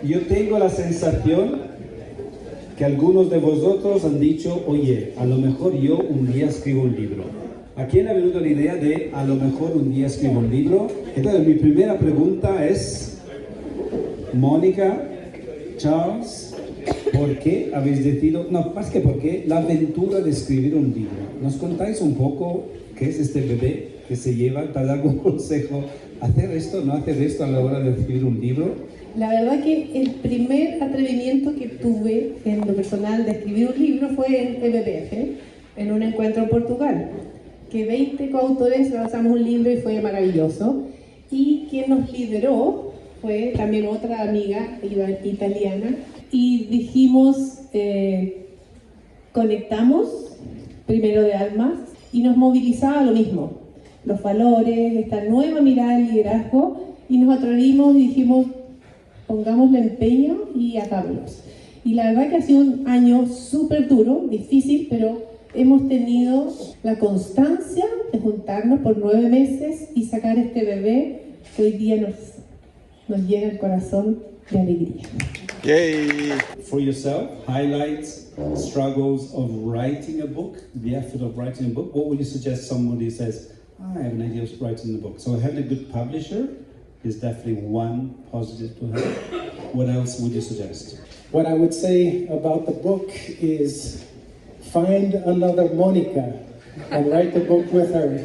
Yo tengo la sensación que algunos de vosotros han dicho, oye, a lo mejor yo un día escribo un libro. ¿A quién ha venido la idea de a lo mejor un día escribo un libro? Entonces, mi primera pregunta es, Mónica, Charles, ¿por qué habéis decidido, no, más que por qué, la aventura de escribir un libro? ¿Nos contáis un poco qué es este bebé que se lleva para dar algún consejo? ¿Hacer esto, no hacer esto a la hora de escribir un libro? La verdad que el primer atrevimiento que tuve en lo personal de escribir un libro fue en MPF, en un encuentro en Portugal, que 20 coautores lanzamos un libro y fue maravilloso. Y quien nos lideró fue también otra amiga italiana, y dijimos, conectamos primero de almas y nos movilizaba lo mismo, los valores, esta nueva mirada del liderazgo, y nos atrevimos y dijimos, pongámosle empeño y hagámoslo. Y la verdad que ha sido un año súper duro, difícil, pero hemos tenido la constancia de juntarnos por 9 meses y sacar este bebé que hoy día nos llena el corazón de alegría. Yay! For yourself, highlights, struggles of writing a book, the effort of writing a book. What would you suggest somebody who says, I have an idea of writing a book? So having a good publisher is definitely one positive to have. What else would you suggest? What I would say about the book is find another Monica and write the book with her.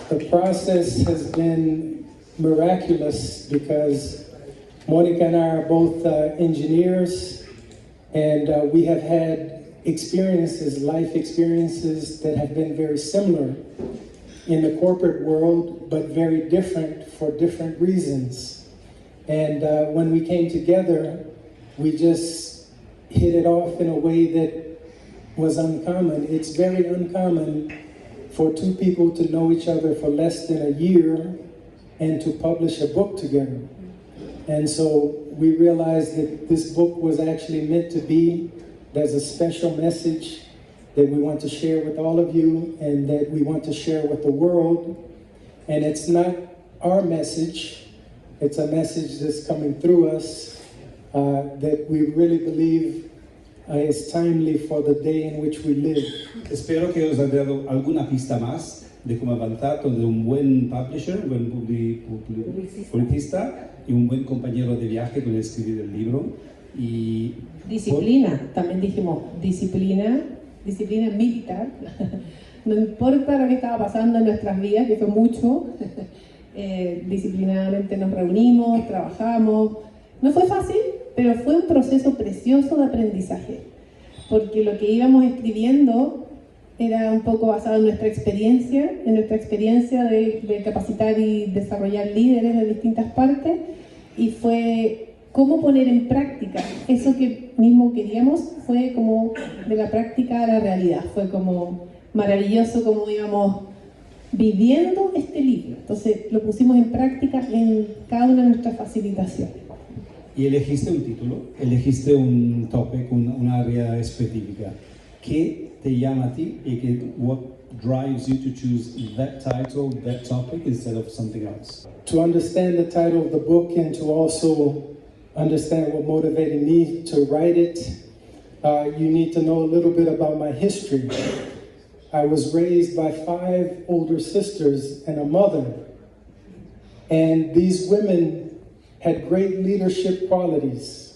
The process has been miraculous because Monica and I are both engineers, and we have had experiences, life experiences that have been very similar in the corporate world, but very different for different reasons. And when we came together, we just hit it off in a way that was uncommon. It's very uncommon for two people to know each other for less than a year and to publish a book together. And so we realized that this book was actually meant to be, there's a special message that we want to share with all of you and that we want to share with the world. And it's not our message, it's a message that's coming through us that we really believe is timely for the day in which we live. Espero que os haya dado alguna pista más de cómo avanzar con un buen publisher, un buen publicista y un buen compañero de viaje con escribir el libro. Y disciplina, también dijimos disciplina militar. No importa lo que estaba pasando en nuestras vidas, que fue mucho, disciplinadamente nos reunimos, trabajamos. No fue fácil, pero fue un proceso precioso de aprendizaje, porque lo que íbamos escribiendo era un poco basado en nuestra experiencia de capacitar y desarrollar líderes de distintas partes, y fue cómo poner en práctica eso que mismo queríamos. Fue como de la práctica a la realidad, fue como maravilloso cómo íbamos viviendo este libro. Entonces lo pusimos en práctica en cada una de nuestras facilitaciones. Y elegiste un título, elegiste un topic, un área específica. ¿Qué te llama a ti y what drives you to choose that title, that topic, instead of something else? To understand the title of the book and to also understand what motivated me to write it, you need to know a little bit about my history. I was raised by 5 older sisters and a mother, and these women had great leadership qualities,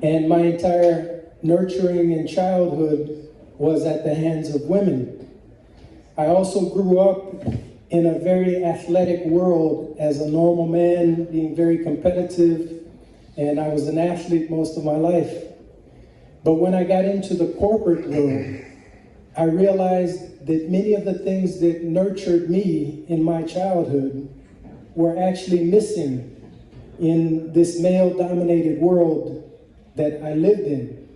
and my entire nurturing and childhood was at the hands of women. I also grew up in a very athletic world as a normal man, being very competitive, and I was an athlete most of my life. But when I got into the corporate world, I realized that many of the things that nurtured me in my childhood were actually missing in this male-dominated world that I lived in.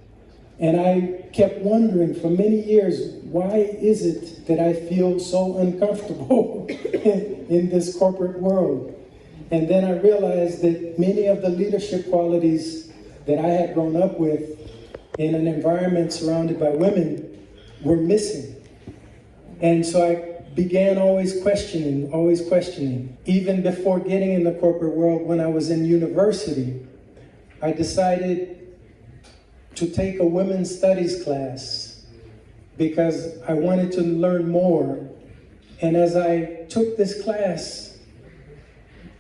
And I kept wondering for many years, why is it that I feel so uncomfortable in this corporate world? And then I realized that many of the leadership qualities that I had grown up with in an environment surrounded by women were missing. And so I began always questioning. Even before getting in the corporate world, when I was in university, I decided to take a women's studies class because I wanted to learn more. And as I took this class,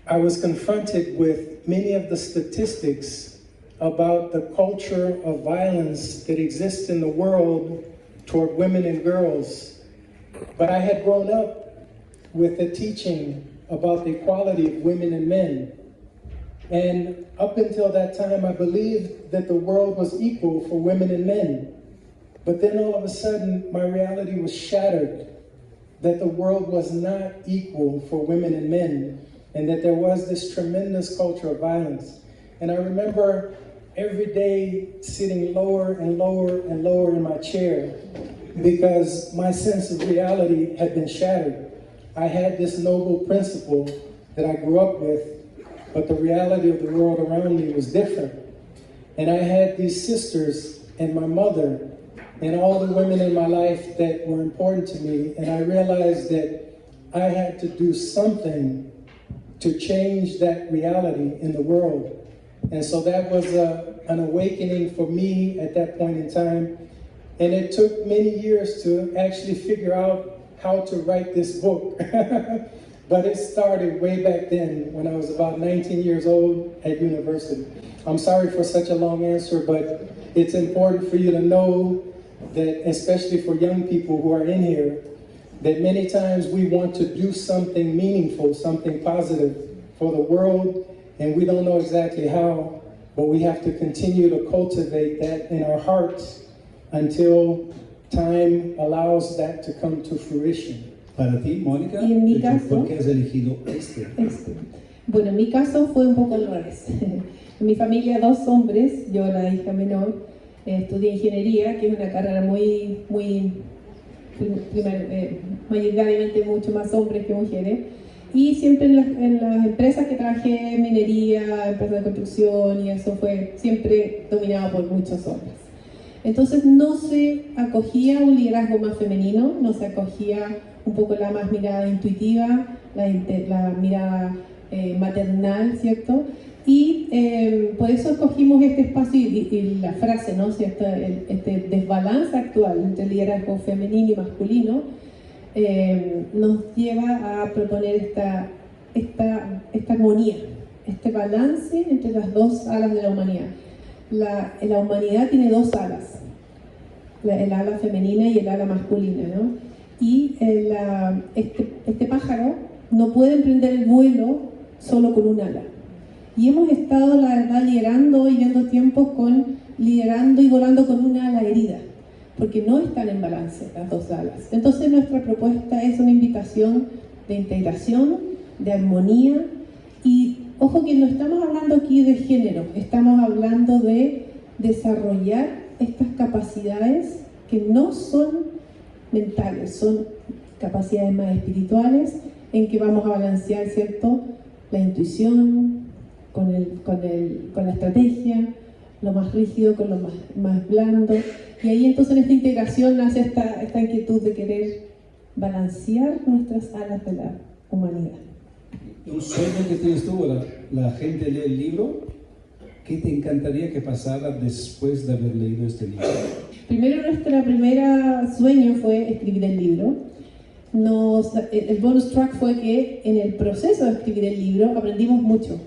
I was confronted with many of the statistics about the culture of violence that exists in the world toward women and girls. But I had grown up with the teaching about the equality of women and men. And up until that time, I believed that the world was equal for women and men. But then all of a sudden, my reality was shattered, that the world was not equal for women and men, and that there was this tremendous culture of violence. And I remember every day sitting lower and lower and lower in my chair because my sense of reality had been shattered. I had this noble principle that I grew up with, but the reality of the world around me was different. And I had these sisters and my mother and all the women in my life that were important to me, and I realized that I had to do something to change that reality in the world. And so that was an awakening for me at that point in time. And it took many years to actually figure out how to write this book. But it started way back then when I was about 19 years old at university. I'm sorry for such a long answer, but it's important for you to know that, especially for young people who are in here, that many times we want to do something meaningful, something positive for the world, and we don't know exactly how, but we have to continue to cultivate that in our hearts until time allows that to come to fruition. Para ti, Mónica, Y en mi caso, ¿por qué has elegido este? Bueno, en mi caso fue un poco al revés. En mi familia, dos hombres, yo la hija menor, estudié ingeniería, que es una carrera mayoritariamente mucho más hombres que mujeres, y siempre en las empresas que trabajé, minería, empresas de construcción, y eso fue siempre dominado por muchos hombres. Entonces no se acogía un liderazgo más femenino, no se acogía un poco la más mirada intuitiva, la mirada maternal, ¿cierto? Y por eso escogimos este espacio y la frase, ¿no? ¿Cierto? Este desbalance actual entre el liderazgo femenino y masculino nos lleva a proponer esta armonía, este balance entre las dos alas de la humanidad. La humanidad tiene dos alas, el ala femenina y el ala masculina, ¿no? Y este pájaro no puede emprender el vuelo solo con un ala. Y hemos estado, la verdad, liderando y viendo tiempos liderando y volando con una ala herida, porque no están en balance las dos alas. Entonces nuestra propuesta es una invitación de integración, de armonía, y ojo que no estamos hablando aquí de género, estamos hablando de desarrollar estas capacidades que no son mentales, son capacidades más espirituales en que vamos a balancear, ¿cierto?, la intuición con la estrategia, lo más rígido con lo más blando, y ahí entonces en esta integración nace esta inquietud de querer balancear nuestras alas de la humanidad. Un sueño que tienes tú, la gente lee el libro, ¿qué te encantaría que pasara después de haber leído este libro? Primero, nuestro primer sueño fue escribir el libro. El bonus track fue que en el proceso de escribir el libro aprendimos mucho.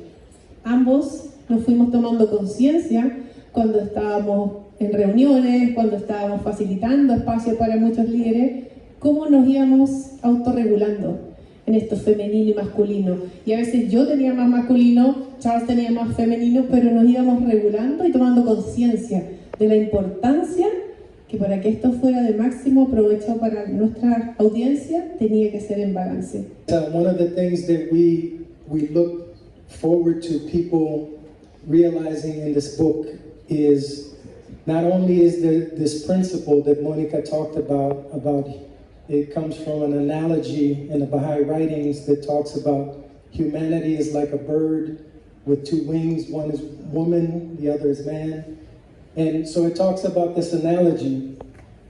Ambos nos fuimos tomando conciencia cuando estábamos en reuniones, cuando estábamos facilitando espacio para muchos líderes, cómo nos íbamos autorregulando en esto femenino y masculino. Y a veces yo tenía más masculino, Charles tenía más femenino, pero nos íbamos regulando y tomando conciencia de la importancia que para que esto fuera de máximo provecho para nuestra audiencia, tenía que ser en balance. One of the things that we look forward to people realizing in this book is not only is there this principle that Monica talked about it comes from an analogy in the Baha'i writings that talks about humanity is like a bird with two wings, one is woman, the other is man. And so it talks about this analogy,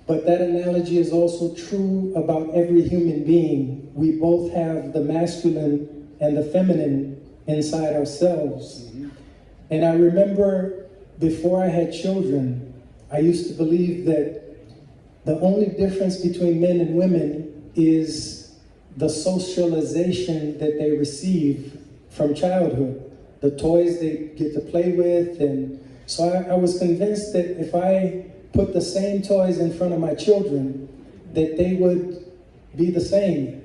but that analogy is also true about every human being. We both have the masculine and the feminine inside ourselves. And I remember before I had children, I used to believe that the only difference between men and women is the socialization that they receive from childhood, the toys they get to play with. And so I was convinced that if I put the same toys in front of my children, that they would be the same.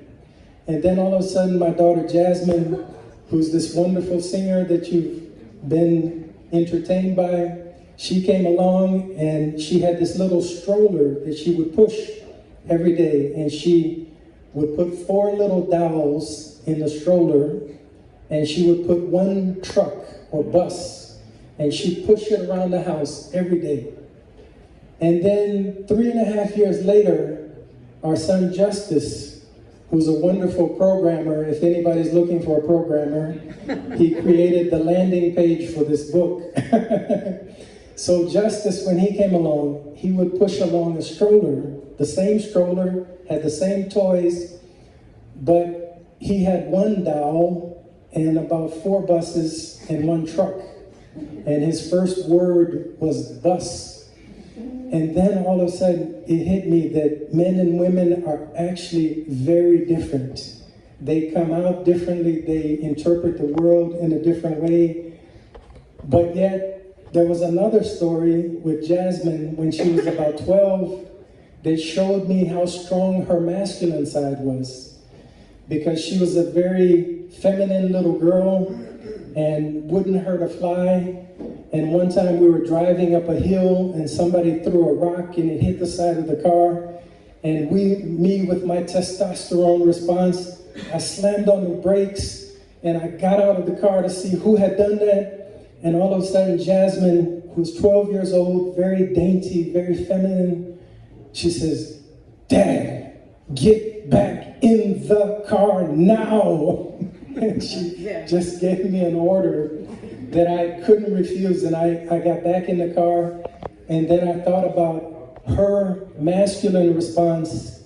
And then all of a sudden, my daughter Jasmine, who's this wonderful singer that you've been entertained by, she came along and she had this little stroller that she would push every day. And she would put 4 little dolls in the stroller, and she would put 1 truck or bus, and she'd push it around the house every day. And then 3.5 years later, our son Justice, who's a wonderful programmer, if anybody's looking for a programmer, he created the landing page for this book. So Justice, when he came along, he would push along a stroller, the same stroller, had the same toys, but he had 1 doll and about 4 buses and 1 truck. And his first word was bus. And then all of a sudden it hit me that men and women are actually very different. They come out differently, they interpret the world in a different way. But yet, there was another story with Jasmine when she was about 12 that showed me how strong her masculine side was. Because she was a very feminine little girl and wouldn't hurt a fly. And one time we were driving up a hill and somebody threw a rock and it hit the side of the car. And me with my testosterone response, I slammed on the brakes and I got out of the car to see who had done that. And all of a sudden, Jasmine, who's 12 years old, very dainty, very feminine, she says, "Dad, get back in the car now." And she just gave me an order that I couldn't refuse. And I got back in the car, and then I thought about her masculine response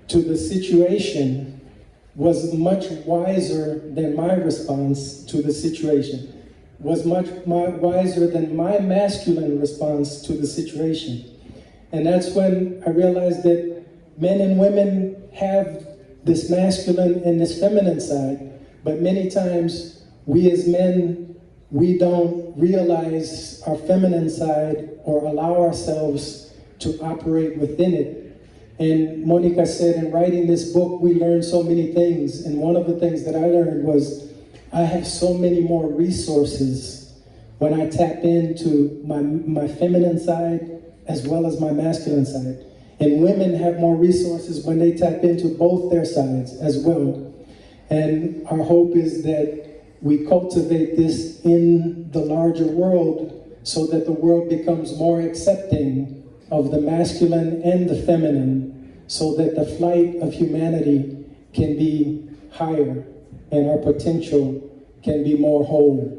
to the situation was much wiser than my response to the situation. Was much wiser than my masculine response to the situation. And that's when I realized that men and women have this masculine and this feminine side, but many times we as men, we don't realize our feminine side or allow ourselves to operate within it. And Monica said in writing this book, we learned so many things. And one of the things that I learned was I have so many more resources when I tap into my feminine side as well as my masculine side. And women have more resources when they tap into both their sides as well. And our hope is that we cultivate this in the larger world so that the world becomes more accepting of the masculine and the feminine, so that the flight of humanity can be higher and our potential can be more whole.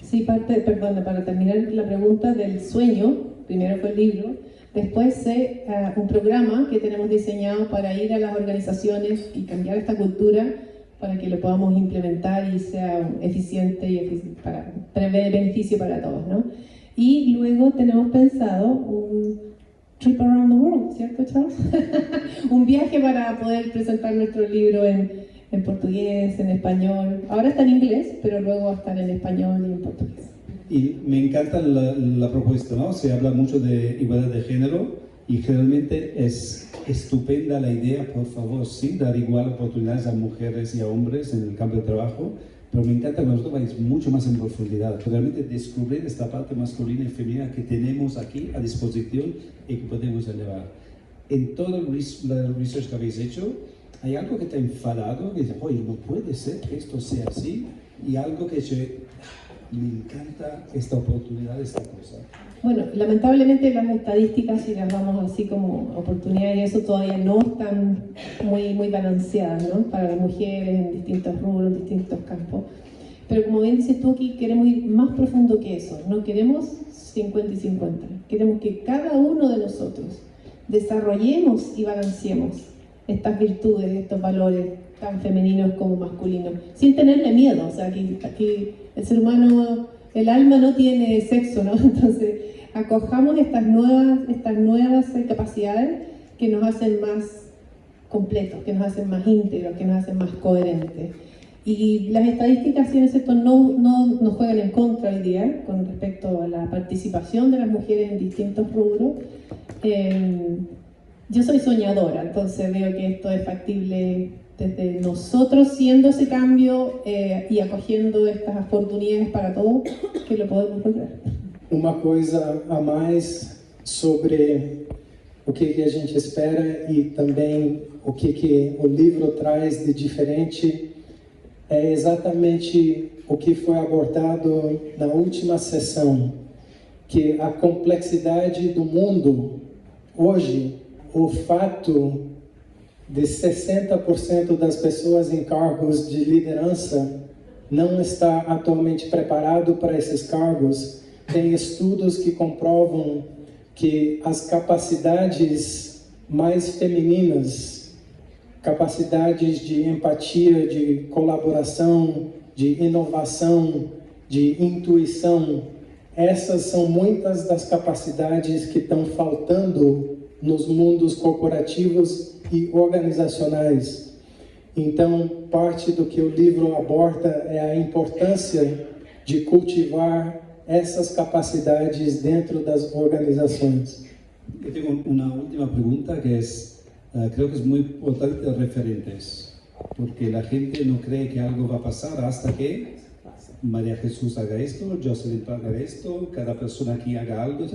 Sí, perdón, para terminar la pregunta del sueño, primero fue el libro, después un programa que tenemos diseñado para ir a las organizaciones y cambiar esta cultura para que lo podamos implementar y sea eficiente y para prever beneficio para todos, ¿no? Y luego tenemos pensado un trip around the world, ¿cierto, Charles? Un viaje para poder presentar nuestro libro en portugués, en español. Ahora está en inglés, pero luego va a estar en español y en portugués. Y me encanta la propuesta, ¿no? Se habla mucho de igualdad de género y generalmente es estupenda la idea, por favor, sí, dar igual oportunidades a mujeres y a hombres en el campo de trabajo, pero me encanta que nosotros vayamos mucho más en profundidad, realmente descubrir esta parte masculina y femenina que tenemos aquí a disposición y que podemos elevar. En todo el research que habéis hecho, ¿hay algo que te ha enfadado? Que dices, oye, no puede ser que esto sea así. Y algo que me encanta esta oportunidad, esta cosa. Bueno, lamentablemente las estadísticas, si las vamos así como oportunidades y eso, todavía no están muy balanceadas, ¿no? Para las mujeres en distintos rubros, en distintos campos. Pero como bien dices tú aquí, queremos ir más profundo que eso. No queremos 50 y 50. Queremos que cada uno de nosotros desarrollemos y balanceemos estas virtudes, estos valores tan femeninos como masculinos, sin tenerle miedo. O sea, aquí el ser humano el alma no tiene sexo, ¿no? Entonces, acojamos estas nuevas capacidades que nos hacen más completos, que nos hacen más íntegros, que nos hacen más coherentes. Y las estadísticas, si es cierto, no nos juegan en contra hoy día con respecto a la participación de las mujeres en distintos rubros. Yo soy soñadora, entonces veo que esto es factible desde nosotros siendo ese cambio y acogiendo estas oportunidades para todos, que lo podemos lograr. Uma coisa a mais sobre o que a gente espera e também o que o livro traz de diferente é exatamente o que foi abordado na última sessão, que a complexidade do mundo hoje, o fato de 60% das pessoas em cargos de liderança não está atualmente preparado para esses cargos. Tem estudos que comprovam que as capacidades mais femininas, capacidades de empatia, de colaboração, de inovação, de intuição, essas são muitas das capacidades que estão faltando nos mundos corporativos e organizacionais. Então, parte do que o livro aborda é a importância de cultivar essas capacidades dentro das organizações. Yo tengo una última pregunta que es, creo que es muy importante, referentes, porque la gente no cree que algo va a pasar hasta que María Jesús haga esto, Jocelyn haga esto, cada persona aquí haga algo,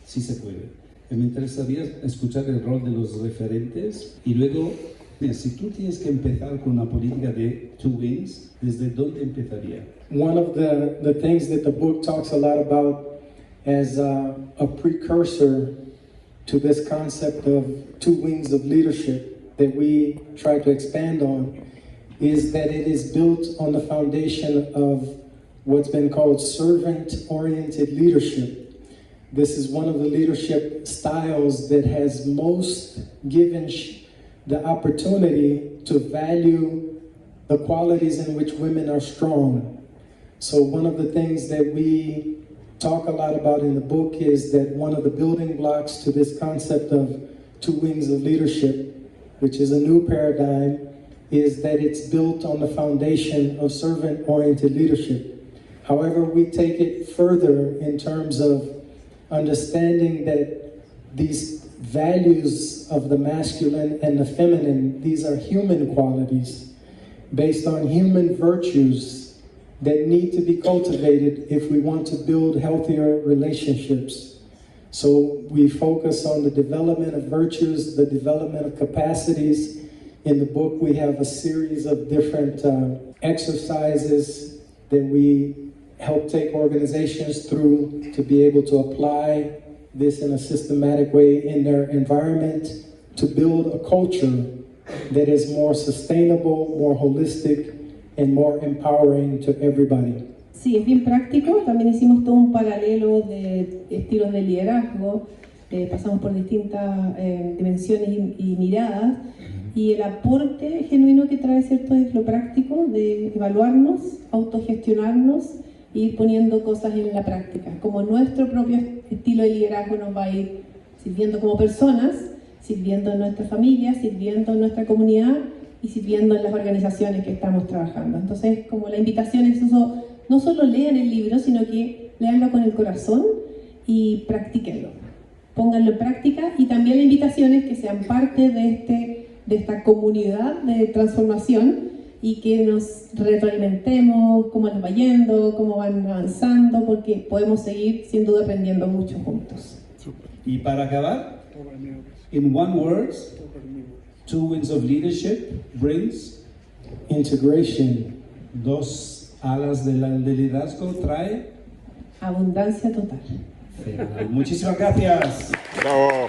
sí se puede. Me interesaría escuchar el rol de los referentes y luego, si tú tienes que empezar con una política de Two Wings, ¿desde dónde empezaría? One of the things that the book talks a lot about as a precursor to this concept of two wings of leadership that we try to expand on is that it is built on the foundation of what's been called servant-oriented leadership. This is one of the leadership styles that has most given the opportunity to value the qualities in which women are strong. So one of the things that we talk a lot about in the book is that one of the building blocks to this concept of two wings of leadership, which is a new paradigm, is that it's built on the foundation of servant-oriented leadership. However, we take it further in terms of understanding that these values of the masculine and the feminine, these are human qualities based on human virtues that need to be cultivated if we want to build healthier relationships. So we focus on the development of virtues, the development of capacities. In the book, we have a series of different exercises that we help take organizations through to be able to apply this in a systematic way in their environment to build a culture that is more sustainable, more holistic, and more empowering to everybody. Sí, es bien práctico. También hicimos todo un paralelo de estilos de liderazgo. Pasamos por distintas dimensiones y miradas. Y el aporte genuino que trae, ¿cierto?, es lo práctico de evaluarnos, autogestionarnos e ir poniendo cosas en la práctica. Como nuestro propio estilo de liderazgo nos va a ir sirviendo como personas, sirviendo en nuestra familia, sirviendo en nuestra comunidad y sirviendo en las organizaciones que estamos trabajando. Entonces, como la invitación es eso, no solo lean el libro, sino que leanlo con el corazón y practíquenlo. Pónganlo en práctica, y también la invitación es que sean parte de esta comunidad de transformación y que nos retroalimentemos, cómo les va yendo, cómo van avanzando, porque podemos seguir sin duda aprendiendo mucho juntos. Y para acabar, in one word, Two Wings of Leadership brings Integration. Dos alas del liderazgo trae abundancia total. Muchísimas gracias. Bravo.